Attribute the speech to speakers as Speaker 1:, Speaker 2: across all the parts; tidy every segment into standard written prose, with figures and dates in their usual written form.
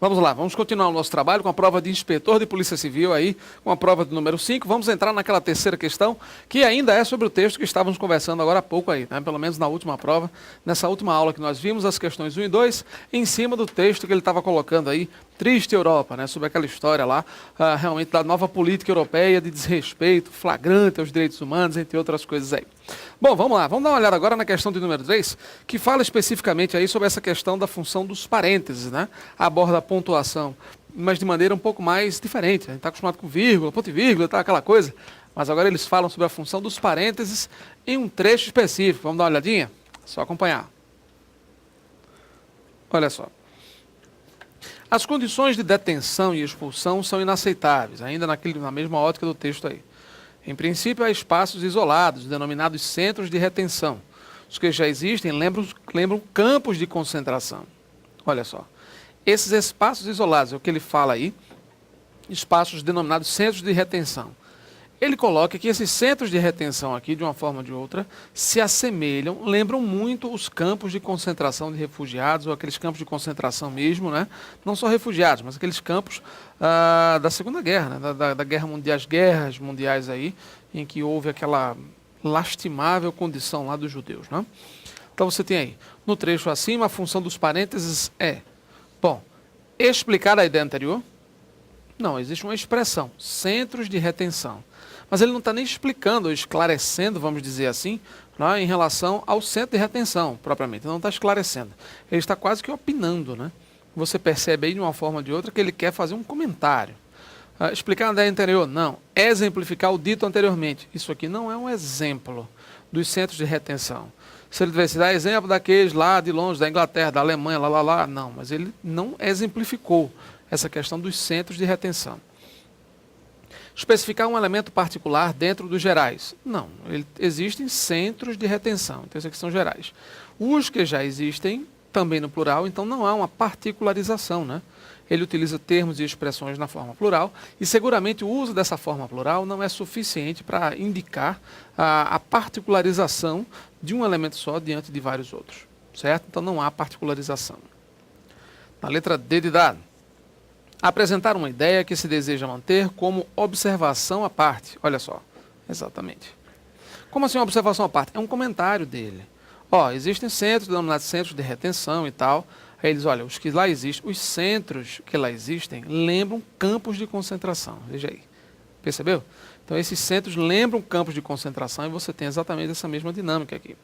Speaker 1: Vamos lá, vamos continuar o nosso trabalho com a prova de inspetor de Polícia Civil aí, com a prova do número 5. Vamos entrar naquela terceira questão, que ainda é sobre o texto que estávamos conversando agora há pouco aí, né? Pelo menos na última prova, nessa última aula que nós vimos, as questões 1 e 2, em cima do texto que ele estava colocando aí, Triste Europa, né? Sobre aquela história lá, realmente da nova política europeia de desrespeito flagrante aos direitos humanos, entre outras coisas aí. Bom, vamos lá, vamos dar uma olhada agora na questão de número 3, que fala especificamente aí sobre essa questão da função dos parênteses, né? Aborda a pontuação, mas de maneira um pouco mais diferente. A gente está acostumado com vírgula, ponto e vírgula, tá, aquela coisa, mas agora eles falam sobre a função dos parênteses em um trecho específico. Vamos dar uma olhadinha? Só acompanhar. Olha só. As condições de detenção e expulsão são inaceitáveis, ainda na mesma ótica do texto aí. Em princípio, há espaços isolados, denominados centros de retenção. Os que já existem lembram campos de concentração. Olha só. Esses espaços isolados, é o que ele fala aí, espaços denominados centros de retenção. Ele coloca que esses centros de retenção aqui, de uma forma ou de outra, se assemelham, lembram muito os campos de concentração de refugiados, ou aqueles campos de concentração mesmo, né? Não só refugiados, mas aqueles campos da Segunda Guerra, né? da Guerra Mundial, as guerras mundiais aí, em que houve aquela lastimável condição lá dos judeus, né? Então você tem aí, no trecho acima, a função dos parênteses é, bom, explicar a ideia anterior. Não, existe uma expressão, centros de retenção. Mas ele não está nem explicando ou esclarecendo, vamos dizer assim, né, em relação ao centro de retenção, propriamente. Ele não está esclarecendo. Ele está quase que opinando, né? Você percebe aí de uma forma ou de outra que ele quer fazer um comentário. Explicar a ideia anterior? Não. Exemplificar o dito anteriormente. Isso aqui não é um exemplo dos centros de retenção. Se ele tivesse dar exemplo daqueles lá de longe, da Inglaterra, da Alemanha, lá, não. Mas ele não exemplificou essa questão dos centros de retenção. Especificar um elemento particular dentro dos gerais. Não, existem centros de retenção, então esses aqui são gerais. Os que já existem, também no plural, então não há uma particularização, né? Ele utiliza termos e expressões na forma plural, e seguramente o uso dessa forma plural não é suficiente para indicar a particularização de um elemento só diante de vários outros, certo? Então não há particularização. Na letra D de dado. Apresentar uma ideia que se deseja manter como observação à parte. Olha só, exatamente. Como assim uma observação à parte? É um comentário dele. Ó, existem centros, denominados centros de retenção e tal. Aí eles, olha, os que lá existem, os centros que lá existem, lembram campos de concentração. Veja aí. Percebeu? Então esses centros lembram campos de concentração e você tem exatamente essa mesma dinâmica aqui.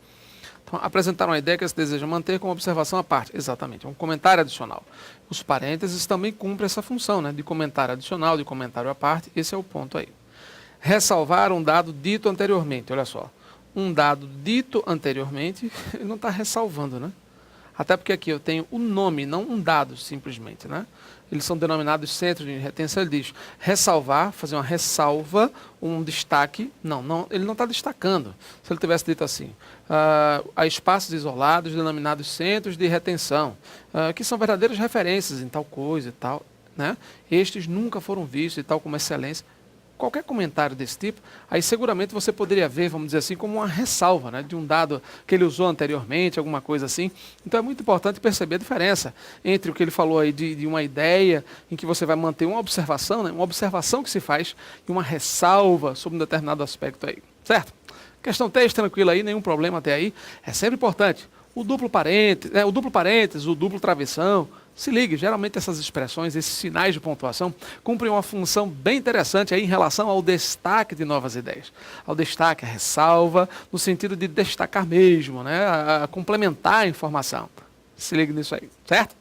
Speaker 1: Então, apresentar uma ideia que se deseja manter como observação à parte. Exatamente, é um comentário adicional. Os parênteses também cumprem essa função, né? De comentário adicional, de comentário à parte. Esse é o ponto aí. Ressalvar um dado dito anteriormente. Olha só. Um dado dito anteriormente, ele não está ressalvando, né? Até porque aqui eu tenho o nome, não um dado simplesmente, né? Eles são denominados centros de retenção. Ele diz ressalvar, fazer uma ressalva, um destaque. Não, ele não está destacando. Se ele tivesse dito assim, há espaços isolados denominados centros de retenção, que são verdadeiras referências em tal coisa e tal, né? Estes nunca foram vistos e tal como excelência. Qualquer comentário desse tipo, aí seguramente você poderia ver, vamos dizer assim, como uma ressalva, né, de um dado que ele usou anteriormente, alguma coisa assim. Então é muito importante perceber a diferença entre o que ele falou aí de uma ideia em que você vai manter uma observação, né, uma observação que se faz, e uma ressalva sobre um determinado aspecto aí, certo? Questão 3, tranquila aí, nenhum problema até aí. É sempre importante. O duplo parênteses, o duplo travessão. Se ligue, geralmente essas expressões, esses sinais de pontuação, cumprem uma função bem interessante aí em relação ao destaque de novas ideias. Ao destaque, a ressalva, no sentido de destacar mesmo, né? A complementar a informação. Se ligue nisso aí, certo?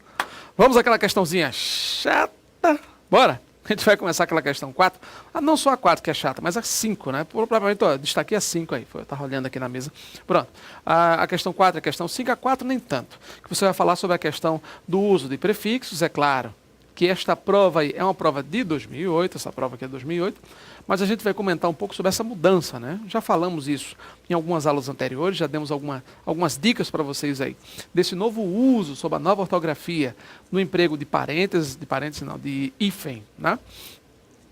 Speaker 1: Vamos àquela questãozinha chata. Bora! A gente vai começar aquela questão 4. Não só a 4 que é chata, mas a 5, né? Provavelmente, ó, destaquei a 5 aí. Eu estava olhando aqui na mesa. Pronto. A questão 4 e a questão 5. A 4 nem tanto. Que você vai falar sobre a questão do uso de prefixos. É claro que esta prova aí é uma prova de 2008. Essa prova aqui é 2008. Mas a gente vai comentar um pouco sobre essa mudança, né? Já falamos isso em algumas aulas anteriores, já demos algumas dicas para vocês aí, desse novo uso, sobre a nova ortografia, no emprego de de hífen, né?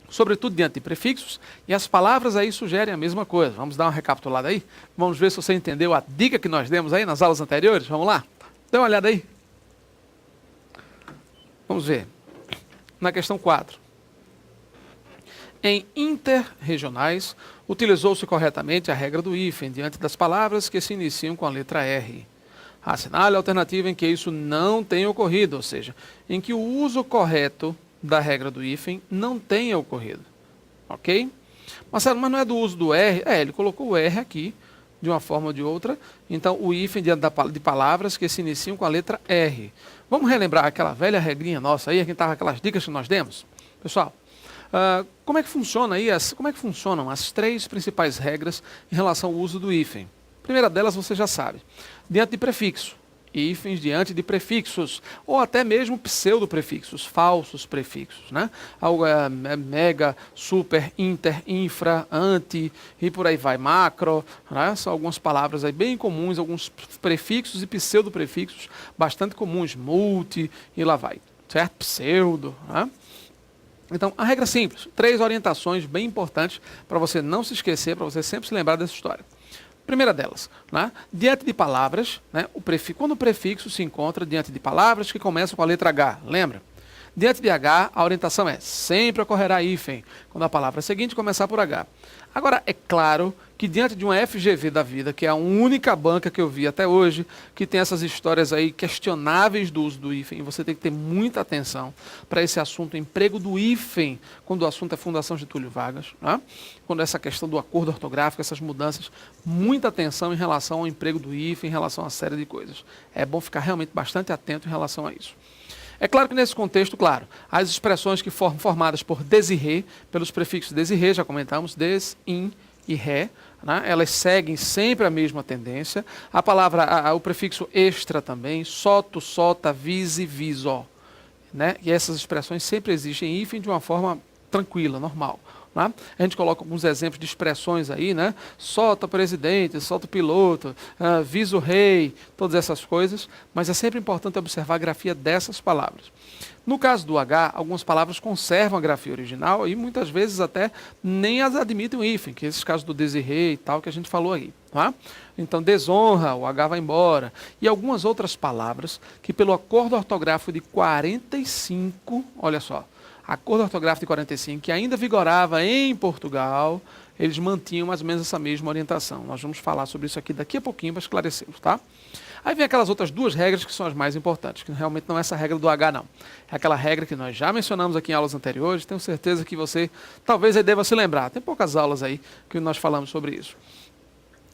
Speaker 1: Sobretudo diante de prefixos, e as palavras aí sugerem a mesma coisa. Vamos dar uma recapitulada aí? Vamos ver se você entendeu a dica que nós demos aí nas aulas anteriores? Vamos lá? Dê uma olhada aí. Vamos ver. na questão 4. Em interregionais, utilizou-se corretamente a regra do hífen diante das palavras que se iniciam com a letra R. Assinale a alternativa em que isso não tenha ocorrido, ou seja, em que o uso correto da regra do hífen não tenha ocorrido. Ok? Marcelo, mas não é do uso do R? Ele colocou o R aqui, de uma forma ou de outra. Então, o hífen diante de palavras que se iniciam com a letra R. Vamos relembrar aquela velha regrinha nossa aí, que estava aquelas dicas que nós demos? Pessoal, como é que funciona aí, como é que funcionam as 3 principais regras em relação ao uso do hífen? A primeira delas você já sabe. Diante de prefixo. Hífens diante de prefixos, ou até mesmo pseudo-prefixos, falsos prefixos, né? Algo mega, super, inter, infra, anti, e por aí vai, macro, né? São algumas palavras aí bem comuns, alguns prefixos e pseudo-prefixos bastante comuns, multi, e lá vai, certo? Pseudo, né? Então, a regra simples, 3 orientações bem importantes para você não se esquecer, para você sempre se lembrar dessa história. Primeira delas, né? Diante de palavras, né? Quando o prefixo se encontra diante de palavras que começam com a letra H, lembra? Diante de H, a orientação é sempre ocorrerá hífen, quando a palavra seguinte começar por H. Agora, é claro que diante de uma FGV da vida, que é a única banca que eu vi até hoje, que tem essas histórias aí questionáveis do uso do hífen, você tem que ter muita atenção para esse assunto, emprego do hífen, quando o assunto é Fundação Getúlio Vargas, né? Quando essa questão do acordo ortográfico, essas mudanças, muita atenção em relação ao emprego do hífen, em relação a uma série de coisas. É bom ficar realmente bastante atento em relação a isso. É claro que nesse contexto, claro, as expressões que foram formadas por des e ré, pelos prefixos des e ré, já comentamos, des, in e ré, né? Elas seguem sempre a mesma tendência. A palavra, o prefixo extra também, soto, sota, vise, viso, né? E essas expressões sempre existem em hífen de uma forma tranquila, normal. Né? A gente coloca alguns exemplos de expressões aí, né? Solta presidente, solta piloto, visa o rei, todas essas coisas, mas é sempre importante observar a grafia dessas palavras. No caso do H, algumas palavras conservam a grafia original e muitas vezes até nem as admitem o hífen, que é esses casos do desirê e tal que a gente falou aí. Tá? Então, desonra, o H vai embora. E algumas outras palavras que pelo acordo ortográfico de 45, olha só, acordo ortográfico de 45, que ainda vigorava em Portugal, eles mantinham mais ou menos essa mesma orientação. Nós vamos falar sobre isso aqui daqui a pouquinho para esclarecê-los, tá? Aí vem aquelas outras 2 regras que são as mais importantes, que realmente não é essa regra do H, não. É aquela regra que nós já mencionamos aqui em aulas anteriores, tenho certeza que você talvez aí deva se lembrar. Tem poucas aulas aí que nós falamos sobre isso.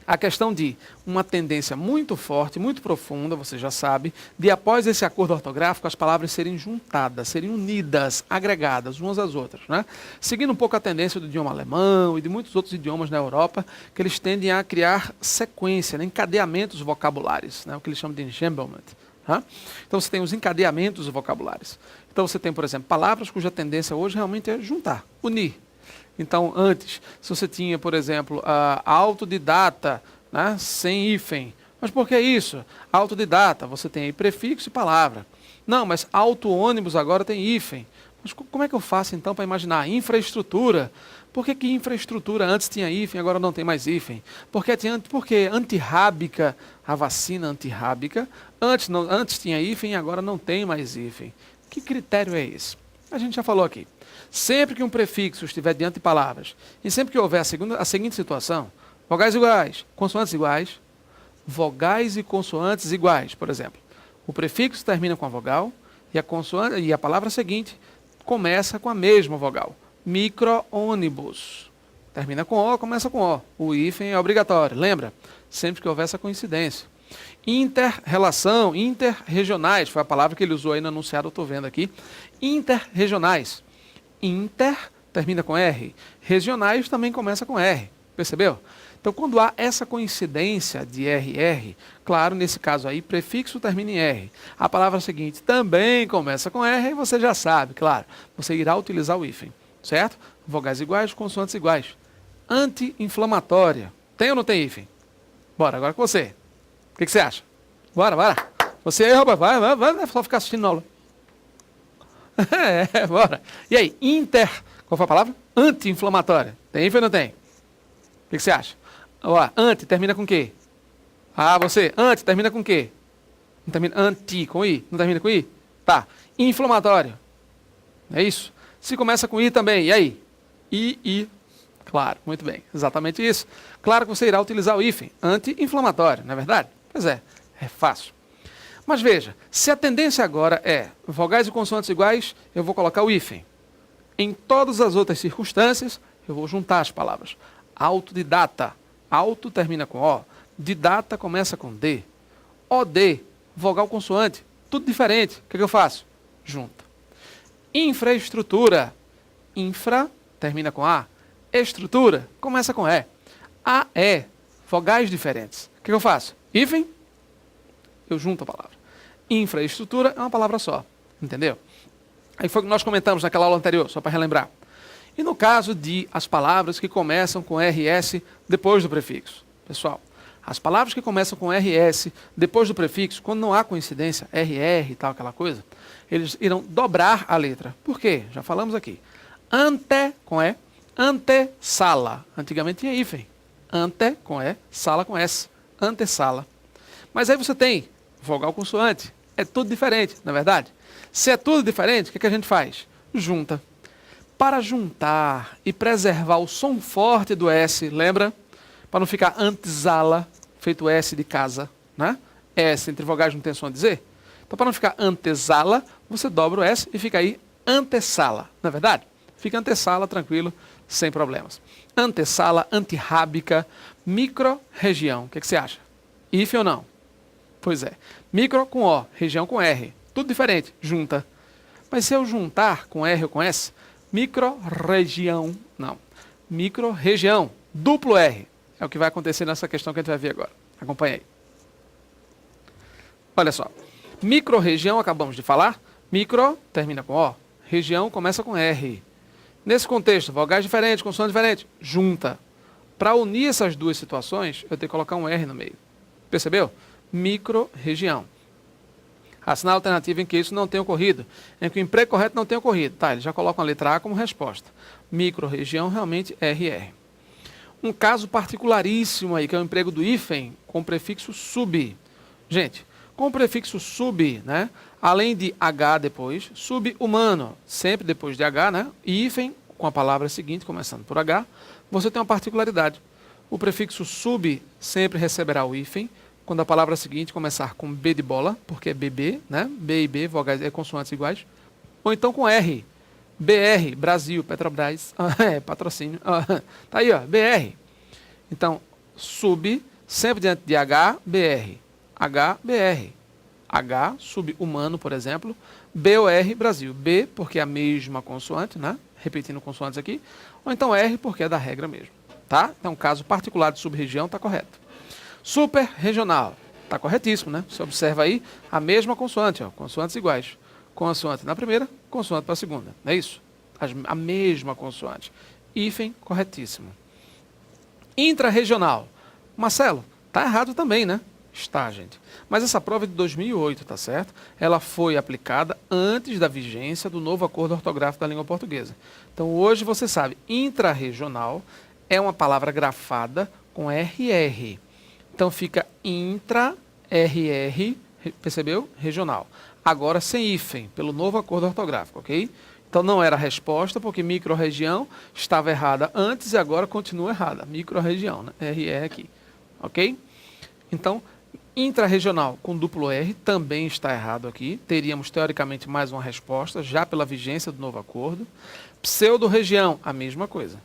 Speaker 1: A questão de uma tendência muito forte, muito profunda, você já sabe, de após esse acordo ortográfico as palavras serem juntadas, serem unidas, agregadas umas às outras, né? Seguindo um pouco a tendência do idioma alemão e de muitos outros idiomas na Europa, que eles tendem a criar sequência, né? Encadeamentos vocabulares, né? O que eles chamam de enjambment. Né? Então você tem os encadeamentos vocabulares. Então você tem, por exemplo, palavras cuja tendência hoje realmente é juntar, unir. Então, antes, se você tinha, por exemplo, autodidata, né, sem hífen. Mas por que isso? Autodidata, você tem aí prefixo e palavra. Não, mas auto-ônibus agora tem hífen. Mas como é que eu faço, então, para imaginar? Infraestrutura. Por que infraestrutura antes tinha hífen, agora não tem mais hífen? Porque antirrábica, a vacina antirrábica, antes tinha hífen e agora não tem mais hífen. Que critério é esse? A gente já falou aqui. Sempre que um prefixo estiver diante de palavras, e sempre que houver a seguinte situação, vogais iguais, consoantes iguais, vogais e consoantes iguais, por exemplo. O prefixo termina com a vogal e a palavra seguinte começa com a mesma vogal. Micro-ônibus. Termina com O, começa com O. O hífen é obrigatório, lembra? Sempre que houver essa coincidência. Inter-relação, interregionais, foi a palavra que ele usou aí no enunciado, eu estou vendo aqui. Interregionais. Inter termina com R, regionais também começa com R, percebeu? Então, quando há essa coincidência de RR, claro, nesse caso aí, prefixo termina em R. A palavra seguinte também começa com R e você já sabe, claro, você irá utilizar o hífen, certo? Vogais iguais, consoantes iguais. Anti-inflamatória. Tem ou não tem hífen? Bora, agora com você. O que você acha? Bora. Você aí, rapaz, vai só ficar assistindo na aula. Bora. E aí, qual foi a palavra? Anti-inflamatória. Tem hífen ou não tem? O que você acha? Ó, anti termina com o quê? Você, anti termina com o quê? Não termina, anti com I? Não termina com I? Tá. Inflamatório. É isso? Se começa com I também, e aí? I. Claro, muito bem, exatamente isso. Claro que você irá utilizar o hífen, anti-inflamatório, não é verdade? Pois é fácil. Mas veja, se a tendência agora é vogais e consoantes iguais, eu vou colocar o hífen. Em todas as outras circunstâncias, eu vou juntar as palavras. Autodidata, auto termina com O, didata começa com D. OD, vogal consoante, tudo diferente. O que eu faço? Junta. Infraestrutura, infra termina com A. Estrutura começa com E. AE, vogais diferentes. O que eu faço? Hífen, eu junto a palavra. Infraestrutura é uma palavra só, entendeu? Aí foi o que nós comentamos naquela aula anterior, só para relembrar. E no caso de as palavras que começam com RS depois do prefixo. Pessoal, as palavras que começam com RS depois do prefixo, quando não há coincidência, RR e tal, aquela coisa, eles irão dobrar a letra. Por quê? Já falamos aqui. Ante com E, antessala. Antigamente tinha hífen. Ante com E, sala com S. Antessala. Mas aí você tem vogal consoante. É tudo diferente, não é verdade? Se é tudo diferente, o que a gente faz? Junta. Para juntar e preservar o som forte do S, lembra? Para não ficar antesala, feito S de casa, né? S entre vogais não tem som a dizer. Então, para não ficar antesala, você dobra o S e fica aí antessala, não é verdade? Fica antessala, tranquilo, sem problemas. Antessala, antirrábica, micro-região. O que você acha? Hífen ou não? Pois é. Micro com O, região com R. Tudo diferente, junta. Mas se eu juntar com R ou com S, micro-região, não. Micro-região, duplo R. É o que vai acontecer nessa questão que a gente vai ver agora. Acompanhe aí. Olha só. Micro-região, acabamos de falar. Micro termina com O. Região começa com R. Nesse contexto, vogais diferentes, consoantes diferentes, junta. Para unir essas duas situações, eu tenho que colocar um R no meio. Percebeu? Micro-região. Assinar a alternativa em que isso não tenha ocorrido, em que o emprego correto não tenha ocorrido. Tá, ele já coloca a letra A como resposta. Micro-região, realmente, RR. Um caso particularíssimo aí, que é o emprego do hífen com o prefixo sub. Gente, com o prefixo sub, né, além de H depois, sub-humano, sempre depois de H, né, e hífen com a palavra seguinte, começando por H, você tem uma particularidade. O prefixo sub sempre receberá o hífen quando a palavra seguinte começar com B de bola, porque é BB, né? B e B, vogais e consoantes iguais. Ou então com R. BR, Brasil, Petrobras, patrocínio. Tá aí, ó, BR. Então, sub, sempre diante de H, BR. H, BR. H, sub-humano, por exemplo. BOR, Brasil. B, porque é a mesma consoante, né? Repetindo consoantes aqui. Ou então R, porque é da regra mesmo. Tá? Então, caso particular de sub-região, está correto. Super regional. Está corretíssimo, né? Você observa aí a mesma consoante, ó, consoantes iguais. Consoante na primeira, consoante para a segunda. Não é isso? A mesma consoante. Hífen, corretíssimo. Intrarregional. Marcelo, está errado também, né? Está, gente. Mas essa prova é de 2008, tá certo? Ela foi aplicada antes da vigência do novo acordo ortográfico da língua portuguesa. Então, hoje você sabe, intrarregional é uma palavra grafada com RR. Então fica intra-RR, percebeu? Regional. Agora sem hífen, pelo novo acordo ortográfico, ok? Então não era a resposta, porque micro-região estava errada antes e agora continua errada. Micro-região, né? RR aqui, ok? Então, intra-regional com duplo R também está errado aqui. Teríamos, teoricamente, mais uma resposta, já pela vigência do novo acordo. Pseudo-região, a mesma coisa.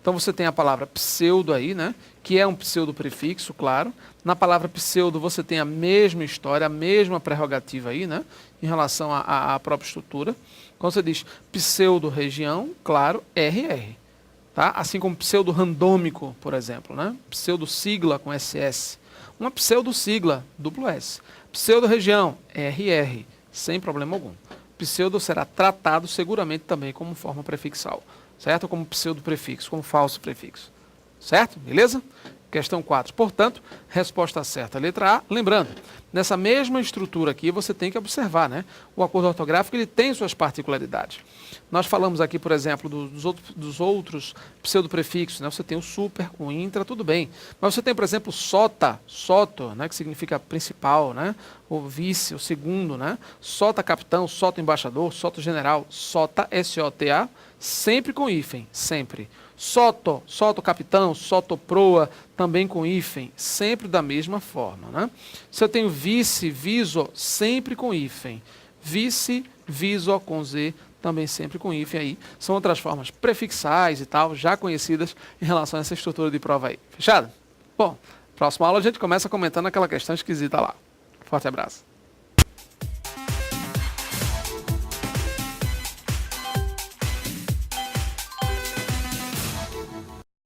Speaker 1: Então você tem a palavra pseudo aí, né? Que é um pseudo-prefixo, claro. Na palavra pseudo você tem a mesma história, a mesma prerrogativa aí, né? Em relação à própria estrutura. Quando você diz pseudo-região, claro, RR. Tá? Assim como pseudo-randômico, por exemplo, né? Pseudo-sigla com SS. Uma pseudo-sigla, duplo S. Pseudo-região, RR, sem problema algum. Pseudo será tratado seguramente também como forma prefixal. Certo? Como pseudo-prefixo, como falso prefixo. Certo? Beleza? Questão 4. Portanto, resposta certa, letra A. Lembrando, nessa mesma estrutura aqui, você tem que observar, né? O acordo ortográfico ele tem suas particularidades. Nós falamos aqui, por exemplo, dos outros pseudoprefixos, né? Você tem o super, o intra, tudo bem. Mas você tem, por exemplo, sota, soto, né? Que significa principal, né? O vice, o segundo, né? Sota capitão, sota embaixador, sota general, sota, S-O-T-A, sempre com hífen, sempre. Soto, soto capitão, soto proa, também com hífen, sempre da mesma forma, né? Se eu tenho vice, viso, sempre com hífen. Vice, viso com Z, também sempre com hífen aí. São outras formas prefixais e tal, já conhecidas em relação a essa estrutura de prova aí. Fechado? Bom, próxima aula a gente começa comentando aquela questão esquisita lá. Forte abraço.